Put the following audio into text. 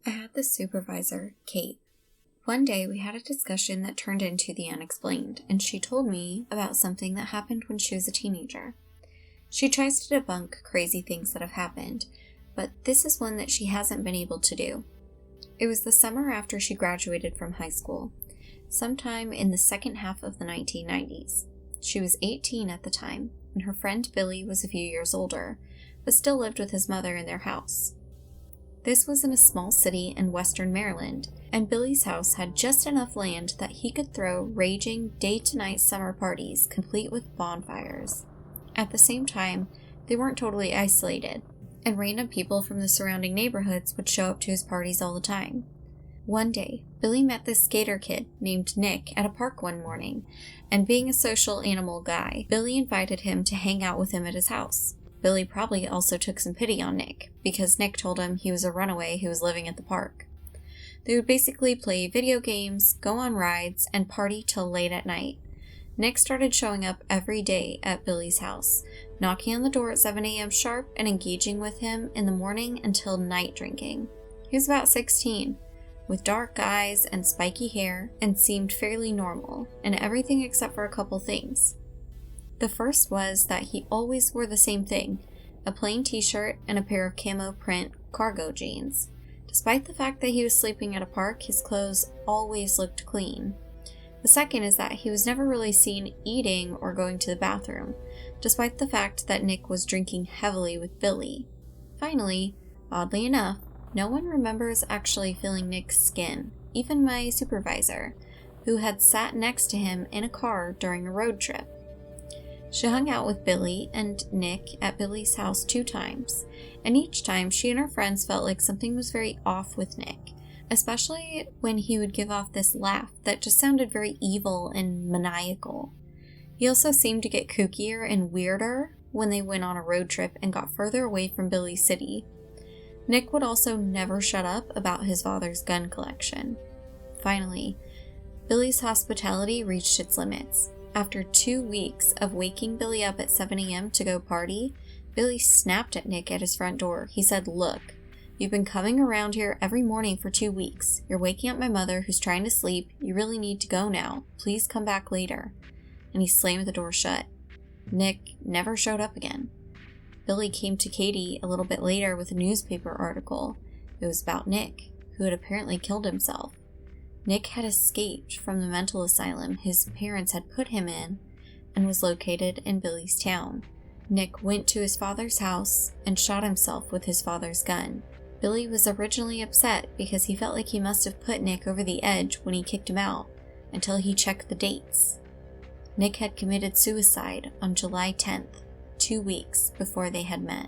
I had this supervisor, Kate. One day we had a discussion that turned into the unexplained, and she told me about something that happened when she was a teenager. She tries to debunk crazy things that have happened, but this is one that she hasn't been able to do. It was the summer after she graduated from high school, sometime in the second half of the 1990s. She was 18 at the time, and her friend Billy was a few years older, but still lived with his mother in their house. This was in a small city in western Maryland, and Billy's house had just enough land that he could throw raging day-to-night summer parties complete with bonfires. At the same time, they weren't totally isolated, and random people from the surrounding neighborhoods would show up to his parties all the time. One day, Billy met this skater kid named Nick at a park one morning, and being a social animal guy, Billy invited him to hang out with him at his house. Billy probably also took some pity on Nick, because Nick told him he was a runaway who was living at the park. They would basically play video games, go on rides, and party till late at night. Nick started showing up every day at Billy's house, knocking on the door at 7 a.m. sharp and engaging with him in the morning until night drinking. He was about 16, with dark eyes and spiky hair, and seemed fairly normal, and everything except for a couple things. The first was that he always wore the same thing, a plain t-shirt and a pair of camo print cargo jeans. Despite the fact that he was sleeping at a park, his clothes always looked clean. The second is that he was never really seen eating or going to the bathroom, despite the fact that Nick was drinking heavily with Billy. Finally, oddly enough, no one remembers actually feeling Nick's skin, even my supervisor, who had sat next to him in a car during a road trip. She hung out with Billy and Nick at Billy's house 2 times, and each time she and her friends felt like something was very off with Nick, especially when he would give off this laugh that just sounded very evil and maniacal. He also seemed to get kookier and weirder when they went on a road trip and got further away from Billy's city. Nick would also never shut up about his father's gun collection. Finally, Billy's hospitality reached its limits. After 2 weeks of waking Billy up at 7 a.m. to go party, Billy snapped at Nick at his front door. He said, "Look, you've been coming around here every morning for 2 weeks. You're waking up my mother who's trying to sleep. You really need to go now. Please come back later." And he slammed the door shut. Nick never showed up again. Billy came to Katie a little bit later with a newspaper article. It was about Nick, who had apparently killed himself. Nick had escaped from the mental asylum his parents had put him in and was located in Billy's town. Nick went to his father's house and shot himself with his father's gun. Billy was originally upset because he felt like he must have put Nick over the edge when he kicked him out, until he checked the dates. Nick had committed suicide on July 10th, 2 weeks before they had met.